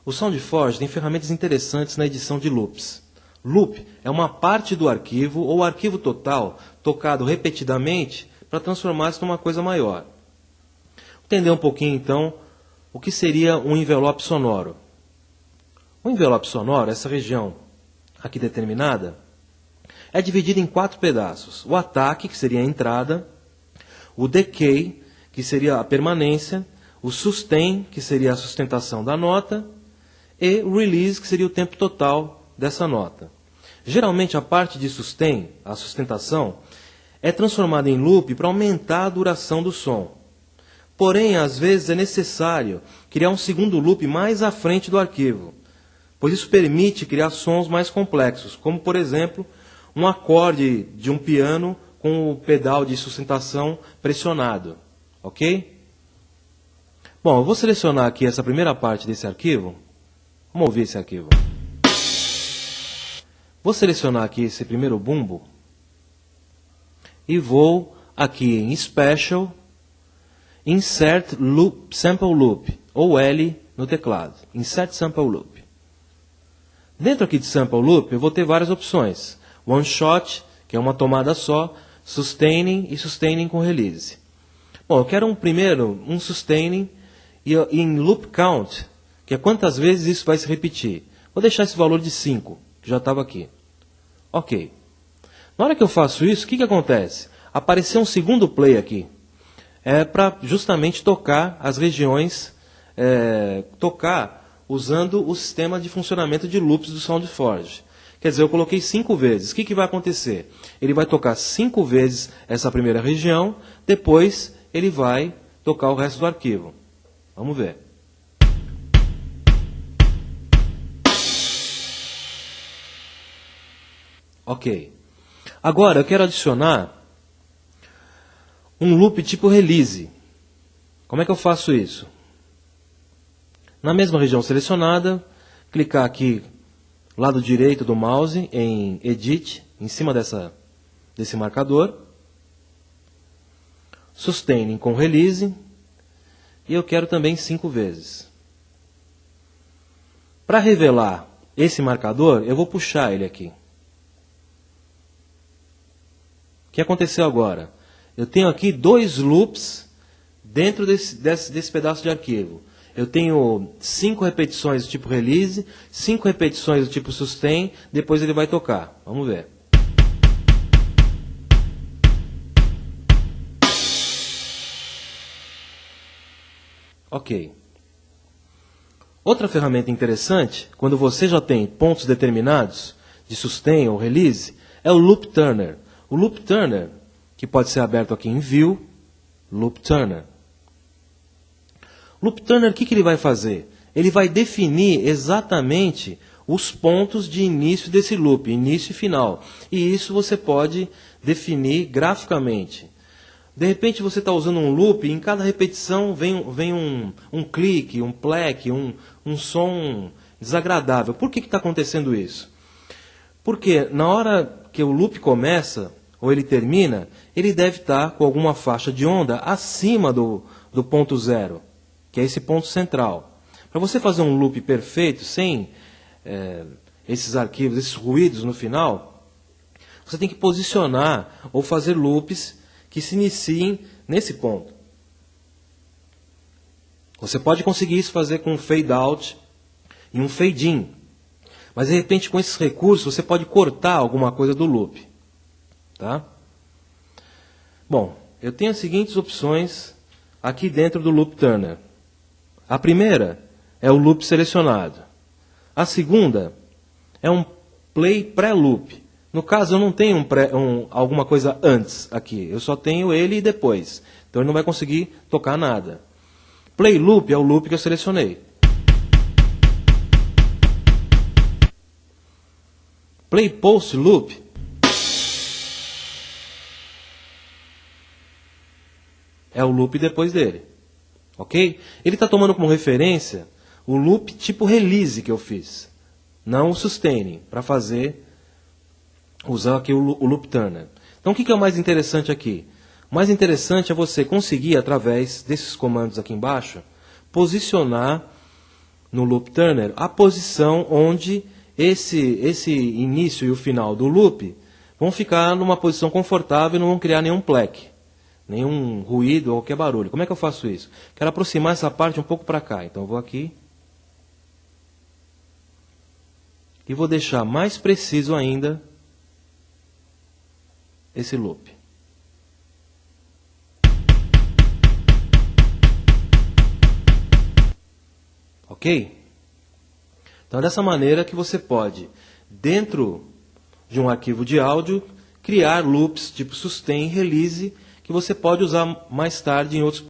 O SoundForge tem ferramentas interessantes na edição de loops. Loop é uma parte do arquivo ou arquivo total tocado repetidamente para transformar-se numa coisa maior. Vou entender um pouquinho então o que seria um envelope sonoro. O envelope sonoro, essa região aqui determinada, é dividida em 4 pedaços. O ataque, que seria a entrada, o decay, que seria a permanência, o sustain, que seria a sustentação da nota, e o release, que seria o tempo total dessa nota. Geralmente a parte de sustain, a sustentação, é transformada em loop para aumentar a duração do som. Porém, às vezes é necessário criar um segundo loop mais à frente do arquivo, pois isso permite criar sons mais complexos, como, por exemplo, um acorde de um piano com o pedal de sustentação pressionado. Ok? Bom, eu vou selecionar aqui essa primeira parte desse arquivo. Vamos ouvir esse arquivo. Vou selecionar aqui esse primeiro bumbo e vou aqui em Special, Insert Loop, Sample Loop, ou L no teclado. Insert Sample Loop. Dentro aqui de Sample Loop eu vou ter várias opções. One Shot, que é uma tomada só, Sustaining e Sustaining com Release. Bom, eu quero primeiro um Sustaining e em Loop Count, que é quantas vezes isso vai se repetir. Vou deixar esse valor de 5, que já estava aqui. Ok. Na hora que eu faço isso, o que acontece? Apareceu um segundo play aqui. É para justamente tocar as regiões, tocar usando o sistema de funcionamento de loops do SoundForge. Quer dizer, eu coloquei 5 vezes. O que vai acontecer? Ele vai tocar 5 vezes essa primeira região, depois ele vai tocar o resto do arquivo. Vamos ver. Ok. Agora eu quero adicionar um loop tipo release. Como é que eu faço isso? Na mesma região selecionada, clicar aqui, lado direito do mouse, em Edit, em cima desse marcador. Sustaining com release. E eu quero também 5 vezes. Para revelar esse marcador, eu vou puxar ele aqui. O que aconteceu agora? Eu tenho aqui 2 loops dentro desse pedaço de arquivo. Eu tenho 5 repetições do tipo release, 5 repetições do tipo sustain, depois ele vai tocar. Vamos ver. Ok. Outra ferramenta interessante, quando você já tem pontos determinados de sustain ou release, é o Loop Turner. O Loop Turner, que pode ser aberto aqui em View, Loop Turner. Loop Turner, o que ele vai fazer? Ele vai definir exatamente os pontos de início desse loop, início e final. E isso você pode definir graficamente. De repente você está usando um loop e em cada repetição vem um clique, um pleque, um som desagradável. Por que está acontecendo isso? Porque na hora que o loop começa, ou ele termina, ele deve estar com alguma faixa de onda acima do ponto zero, que é esse ponto central. Para você fazer um loop perfeito, sem esses arquivos, esses ruídos no final, você tem que posicionar ou fazer loops que se iniciem nesse ponto. Você pode conseguir isso fazer com um fade out e um fade in. Mas, de repente, com esses recursos, você pode cortar alguma coisa do loop. Tá? Bom, eu tenho as seguintes opções aqui dentro do Loop Turner. A primeira é o loop selecionado. A segunda é um play pré-loop. No caso, eu não tenho alguma coisa antes aqui. Eu só tenho ele e depois. Então, ele não vai conseguir tocar nada. Play loop é o loop que eu selecionei. Play post loop é o loop depois dele. Ok? Ele está tomando como referência o loop tipo release que eu fiz. Não o sustaining, para usar aqui o Loop Turner. Então, o que é o mais interessante aqui? O mais interessante é você conseguir, através desses comandos aqui embaixo, posicionar no loop Turner a posição onde esse início e o final do loop vão ficar numa posição confortável e não vão criar nenhum pleque, nenhum ruído ou qualquer barulho. Como é que eu faço isso? Quero aproximar essa parte um pouco para cá. Então eu vou aqui e vou deixar mais preciso ainda esse loop. Ok? Então é dessa maneira que você pode, dentro de um arquivo de áudio, criar loops tipo sustain, release, que você pode usar mais tarde em outros